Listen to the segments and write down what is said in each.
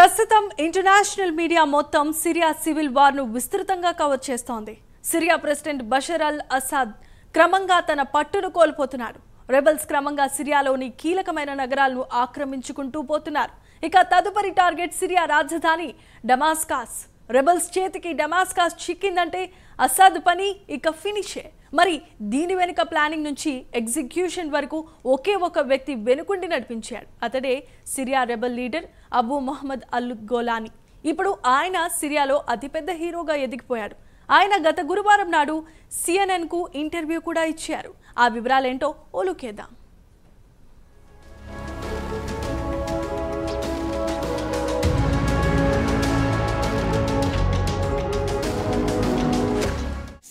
ప్రస్తుతం international media మొత్తం Syria civil వార్ను విస్తృతంగా కవర్ చేస్తోంది. Syria president Bashar al Assad క్రమంగా తన పట్టును కోల్పోతున్నాడు. రెబెల్స్ క్రమంగా సిరియాలోని కీలకమైన నగరాలను ఆక్రమించుకుంటూ పోతున్నారు. ఇక తదుపరి టార్గెట్ సిరియా రాజధాని డమాస్కస్. రెబెల్స్ చేతికి డమాస్కస్ చిక్కిందంటే అసాద్ పని ఇక ఫినిషే. మరి దీని వెనుక ప్లానింగ్ నుంచి ఎగ్జిక్యూషన్ వరకు ఒకే ఒక వ్యక్తి వెనుకుండి నడిపించాడు. అతడే Syria rebel leader Abu Mohammed al Golani. ఇప్పుడు ఆయన సిరియాలో అతిపెద్ద హీరోగా ఎదిగిపోయాడు. ఆయన గత గురువారం నాడు CNN కు ఇంటర్వ్యూ కూడా ఇచ్చారు. ఆ వివరాలేంటో ఓలుకేద్దాం.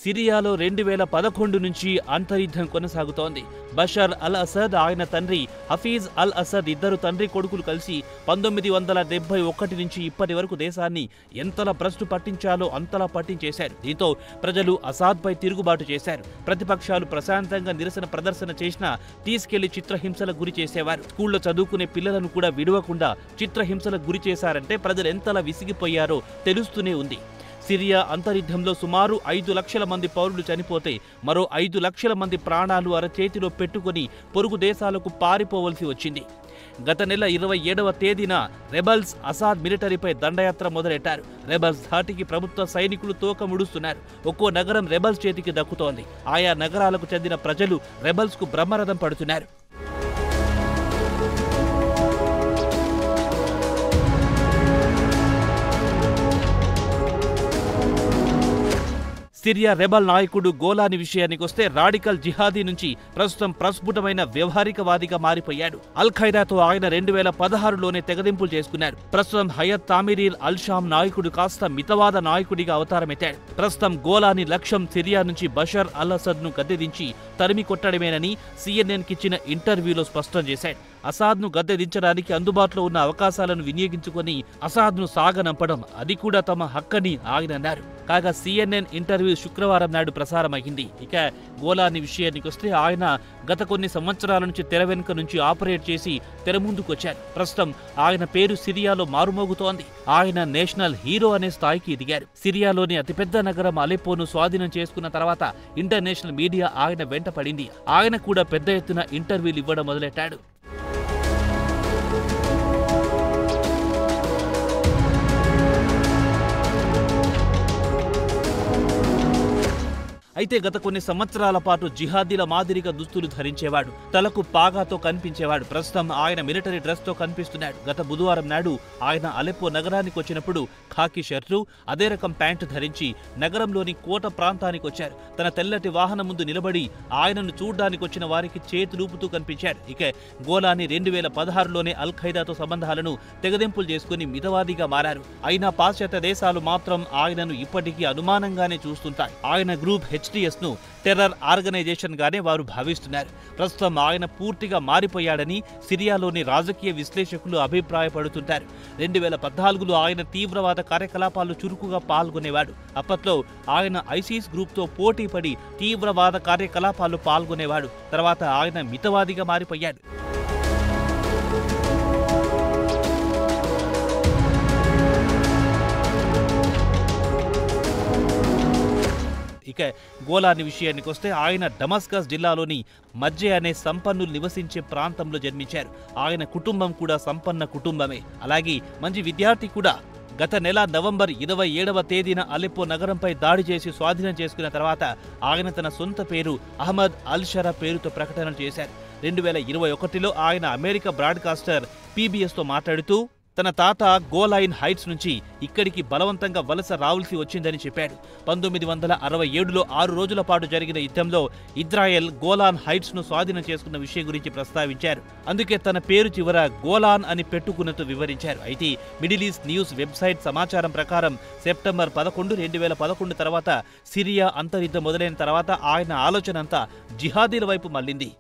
సిరియాలో 2011 నుంచి అంతర్యుద్ధం కొనసాగుతోంది. బషర్ అల్ అసద్, ఆయన తండ్రి హఫీజ్ అల్ అసద్ ఇద్దరు తండ్రి కొడుకులు కలిసి 1971 నుంచి ఇప్పటి వరకు దేశాన్ని ఎంతలా భ్రష్టు పట్టించాలో అంతలా పట్టించేశారు. దీంతో ప్రజలు అసాద్పై తిరుగుబాటు చేశారు. ప్రతిపక్షాలు ప్రశాంతంగా నిరసన ప్రదర్శన చేసినా తీసుకెళ్లి చిత్రహింసలకు గురి చేసేవారు. స్కూల్లో చదువుకునే పిల్లలను కూడా విడవకుండా చిత్రహింసలకు గురి చేశారంటే ప్రజలు ఎంతలా విసిగిపోయారో తెలుస్తూనే ఉంది. సిరియా అంతర్యుద్ధంలో సుమారు 5 లక్షల మంది పౌరులు చనిపోతే మరో 5 లక్షల మంది ప్రాణాలు అరచేతిలో పెట్టుకుని పొరుగు దేశాలకు పారిపోవలసి వచ్చింది. గత నెల 27వ తేదీన రెబల్స్ అసాద్ మిలిటరీపై దండయాత్ర మొదలెట్టారు. రెబల్స్ ధాటికి ప్రభుత్వ సైనికులు తోక ముడుస్తున్నారు. ఒక్కో నగరం రెబల్స్ చేతికి దక్కుతోంది. ఆయా నగరాలకు చెందిన ప్రజలు రెబల్స్కు బ్రహ్మరథం పడుతున్నారు. సిరియా రెబల్ నాయకుడు గోలానీ విషయానికొస్తే రాడికల్ జిహాదీ నుంచి ప్రస్తుతం ప్రస్ఫుటమైన వ్యవహారికవాదిగా మారిపోయాడు. అల్ ఖైదాతో ఆయన 2016లోనే తెగదింపులు చేసుకున్నారు. ప్రస్తుతం హయత్ తామిరీర్ అల్ షామ్ నాయకుడు కాస్త మితవాద నాయకుడిగా అవతారమెత్తాడు. ప్రస్తుతం గోలానీ లక్ష్యం సిరియా నుంచి బషర్ అల్ అసద్ ను గద్దెదించి తరిమి కొట్టడమేనని CNN కిచ్చిన ఇంటర్వ్యూలో స్పష్టం చేశాడు. అసాద్ను గద్దెదించడానికి అందుబాటులో ఉన్న అవకాశాలను వినియోగించుకొని అసాద్ను సాగనంపడం అది కూడా తమ హక్కని ఆయన అన్నారు. కాగా CNN ఇంటర్వ్యూ శుక్రవారం నాడు ప్రసారమైంది. ఇక గోలానీ విషయానికొస్తే ఆయన గత కొన్ని సంవత్సరాల నుంచి తెర వెనుక నుంచి ఆపరేట్ చేసి తెర ముందుకొచ్చారు. ప్రస్తుతం ఆయన పేరు సిరియాలో మారుమోగుతోంది. ఆయన నేషనల్ హీరో అనే స్థాయికి ఎదిగారు. సిరియాలోని అతిపెద్ద నగరం అలెప్పోను స్వాధీనం చేసుకున్న తర్వాత ఇంటర్నేషనల్ మీడియా ఆయన వెంట పడింది. ఆయన కూడా పెద్ద ఎత్తున ఇంటర్వ్యూలు ఇవ్వడం మొదలెట్టాడు. అయితే గత కొన్ని సంవత్సరాల పాటు జిహాదీల మాదిరిగా దుస్తులు ధరించేవాడు. తలకు పాగాతో కనిపించేవాడు. ప్రస్తుతం ఆయన మిలిటరీ డ్రెస్ తో కనిపిస్తున్నాడు. గత బుధవారం నాడు ఆయన అలెప్పో నగరానికి వచ్చినప్పుడు ఖాకీ షర్టు, అదే రకం ప్యాంటు ధరించి నగరంలోని కోట ప్రాంతానికి వచ్చారు. తన తెల్లటి వాహనం ముందు నిలబడి ఆయనను చూడ్డానికి వచ్చిన వారికి చేతులూపుతూ కనిపించారు. ఇక గోలానీ 2016లోనే అల్ ఖైదాతో సంబంధాలను తెగదెంపులు చేసుకుని మితవాదిగా మారారు. అయినా పాశ్చాత్య దేశాలు మాత్రం ఆయనను ఇప్పటికీ అనుమానంగానే చూస్తుంటాయి. ఆయన గ్రూప్ HTS ను టెర్రర్ ఆర్గనైజేషన్ గానే వారు భావిస్తున్నారు. ప్రస్తుతం ఆయన పూర్తిగా మారిపోయాడని సిరియాలోని రాజకీయ విశ్లేషకులు అభిప్రాయపడుతుంటారు. 2014లో ఆయన తీవ్రవాద కార్యకలాపాల్లో చురుకుగా పాల్గొనేవాడు. అప్పట్లో ఆయన ఐసిస్ గ్రూప్తో పోటీ పడి తీవ్రవాద కార్యకలాపాల్లో పాల్గొనేవాడు. తర్వాత ఆయన మితవాదిగా మారిపోయాడు. ఇక గోలానీ విషయానికి వస్తే ఆయన డమాస్కస్ జిల్లాలోని మజ్జే అనే సంపన్నులు నివసించే ప్రాంతంలో జన్మించారు. ఆయన కుటుంబం కూడా సంపన్న కుటుంబమే. అలాగే మంచి విద్యార్థి కూడా. గత నెల నవంబర్ 27వ తేదీన అలెప్పో నగరంపై దాడి చేసి స్వాధీనం చేసుకున్న తర్వాత ఆయన తన సొంత పేరు అహ్మద్ అల్ షరా పేరుతో ప్రకటన చేశారు. 2021లో ఆయన అమెరికా బ్రాడ్కాస్టర్ PBSతో మాట్లాడుతూ తన తాత గోలైన్ హైట్స్ నుంచి ఇక్కడికి బలవంతంగా వలస రావాల్సి వచ్చిందని చెప్పాడు. 1967లో 6 రోజుల పాటు జరిగిన యుద్ధంలో ఇజ్రాయెల్ గోలాన్ హైట్స్ ను స్వాధీనం చేసుకున్న విషయం గురించి ప్రస్తావించారు. అందుకే తన పేరు చివర గోలాన్ అని పెట్టుకున్నట్టు వివరించారు. అయితే మిడిల్ ఈస్ట్ న్యూస్ వెబ్సైట్ సమాచారం ప్రకారం సెప్టెంబర్ 11, 2011 తర్వాత సిరియా అంతర్యుద్ధం మొదలైన తర్వాత ఆయన ఆలోచన అంతా జిహాదీల వైపు మళ్లింది.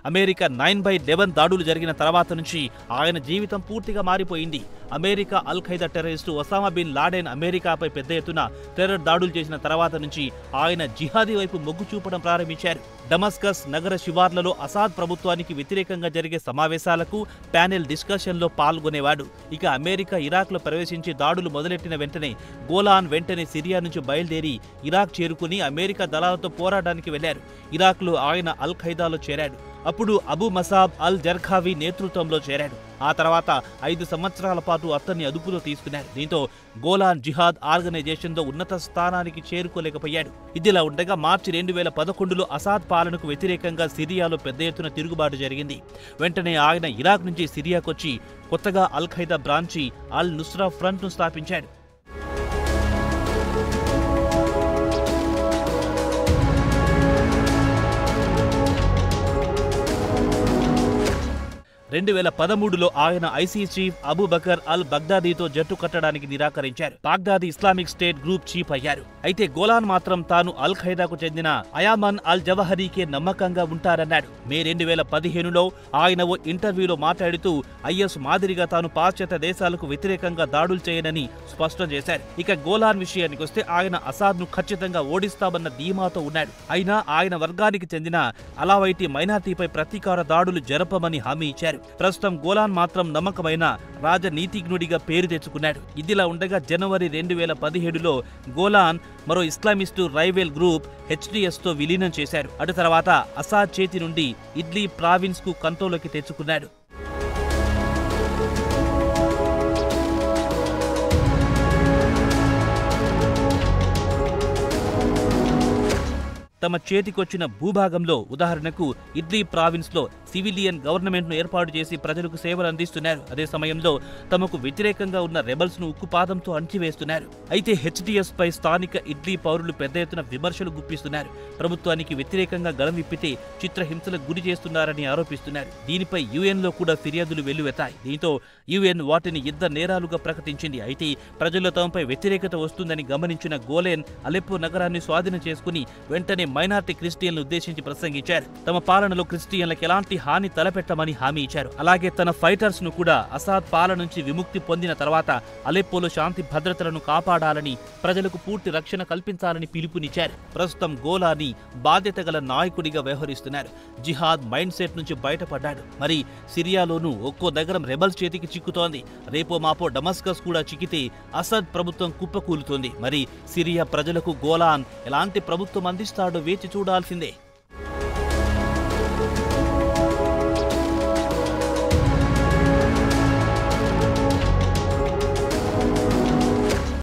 అమెరికా 9/11 దాడులు జరిగిన తర్వాత నుంచి ఆయన జీవితం పూర్తిగా మారిపోయింది. America Qaeda terrorist Osama bin Laden అమెరికాపై పెద్ద ఎత్తున టెర్రర్ దాడులు చేసిన తర్వాత నుంచి ఆయన జిహాదీ వైపు మొగ్గు చూపడం ప్రారంభించారు. డమస్కస్ నగర శివార్లలో అసాద్ ప్రభుత్వానికి వ్యతిరేకంగా జరిగే సమావేశాలకు, ప్యానెల్ డిస్కషన్లో పాల్గొనేవాడు. ఇక అమెరికా ఇరాక్లో ప్రవేశించి దాడులు మొదలెట్టిన వెంటనే గోలాన్ వెంటనే సిరియా నుంచి బయలుదేరి ఇరాక్ చేరుకుని అమెరికా దళాలతో పోరాటానికి వెళ్లారు. ఇరాక్లో ఆయన ఖైదాలో చేరాడు. అప్పుడు అబూ మసాబ్ అల్ జర్ఖావి నేతృత్వంలో చేరాడు. ఆ తర్వాత 5 సంవత్సరాల పాటు అతన్ని అదుపులో తీసుకున్నారు. దీంతో గోలాన్ జిహాద్ ఆర్గనైజేషన్లో ఉన్నత స్థానానికి చేరుకోలేకపోయాడు. ఇదిలా ఉండగా మార్చి 2011లో అసాద్ పాలనకు వ్యతిరేకంగా సిరియాలో పెద్ద ఎత్తున తిరుగుబాటు జరిగింది. వెంటనే ఆయన ఇరాక్ నుంచి సిరియాకొచ్చి కొత్తగా ఖైదా బ్రాంచి అల్ నుస్రా ఫ్రంట్ను స్థాపించాడు. 2013లో ఆయన ఐసీ చీఫ్ అబూ బకర్ అల్ బగ్దాదీతో జట్టు కట్టడానికి నిరాకరించారు. Baghdadi Islamic state group chief అయ్యారు. అయితే గోలాన్ మాత్రం తాను ఖైదాకు చెందిన అయామన్ అల్ జవహరీకే నమ్మకంగా ఉంటారన్నాడు. మే 2015లో ఆయన ఓ ఇంటర్వ్యూలో మాట్లాడుతూ ఐఎస్ మాదిరిగా తాను పాశ్చాత్య దేశాలకు వ్యతిరేకంగా దాడులు చేయనని స్పష్టం చేశారు. ఇక గోలాన్ విషయానికొస్తే ఆయన అసాద్ను ఖచ్చితంగా ఓడిస్తామన్న ధీమాతో ఉన్నాడు. అయినా ఆయన వర్గానికి చెందిన అలావైటీ మైనార్టీపై ప్రతీకార దాడులు జరపమని హామీ ఇచ్చారు. ప్రస్తుతం గోలాన్ మాత్రం నమ్మకమైన రాజనీతిజ్ఞుడిగా పేరు తెచ్చుకున్నాడు. ఇదిలా ఉండగా జనవరి 2017లో గోలాన్ మరో ఇస్లామిస్టు రైవల్ గ్రూప్ HTSతో విలీనం చేశారు. అటు తర్వాత అసాద్ చేతి నుండి ఇడ్లీ ప్రావిన్స్ కు కంట్రోల్లోకి తెచ్చుకున్నాడు. తమ చేతికొచ్చిన భూభాగంలో ఉదాహరణకు ఇడ్లీ ప్రావిన్స్లో సివిలియన్ గవర్నమెంట్ను ఏర్పాటు చేసి ప్రజలకు సేవలు అందిస్తున్నారు. అదే సమయంలో తమకు వ్యతిరేకంగా ఉన్న రెబల్స్ను ఉక్కుపాదంతో అణచివేస్తున్నారు. అయితే HTS పై స్థానిక ఇడ్లీ పౌరులు పెద్ద ఎత్తున విమర్శలు గుప్పిస్తున్నారు. ప్రభుత్వానికి వ్యతిరేకంగా గళం విప్పితే చిత్రహింసలకు గురి చేస్తున్నారని ఆరోపిస్తున్నారు. దీనిపై UN లో కూడా ఫిర్యాదులు వెల్లువెత్తాయి. దీంతో UN వాటిని యుద్ధ నేరాలుగా ప్రకటించింది. అయితే ప్రజల్లో తమపై వ్యతిరేకత వస్తుందని గమనించిన గోలెన్ అలెప్పో నగరాన్ని స్వాధీనం చేసుకుని వెంటనే మైనార్టీ క్రిస్టియన్లను ఉద్దేశించి ప్రసంగించారు. తమ పాలనలో క్రిస్టియన్లకు ఎలాంటి హాని తలపెట్టమని హామీ ఇచ్చారు. అలాగే తన ఫైటర్స్ ను కూడా అసాద్ పాలన నుంచి విముక్తి పొందిన తర్వాత అలెప్పోలో శాంతి భద్రతలను కాపాడాలని, ప్రజలకు పూర్తి రక్షణ కల్పించాలని పిలుపునిచ్చారు. ప్రస్తుతం గోలాని బాధ్యత గల నాయకుడిగా వ్యవహరిస్తున్నారు. జిహాద్ మైండ్ సెట్ నుంచి బయటపడ్డాడు. మరి సిరియాలోనూ ఒక్కో నగరం రెబల్స్ చేతికి చిక్కుతోంది. రేపో మాపో డమస్కస్ కూడా చిక్కితే అసద్ ప్రభుత్వం కుప్పకూలుతోంది. మరి సిరియా ప్రజలకు గోలాన్ ఎలాంటి ప్రభుత్వం అందిస్తాడో వేచి చూడాల్సిందే.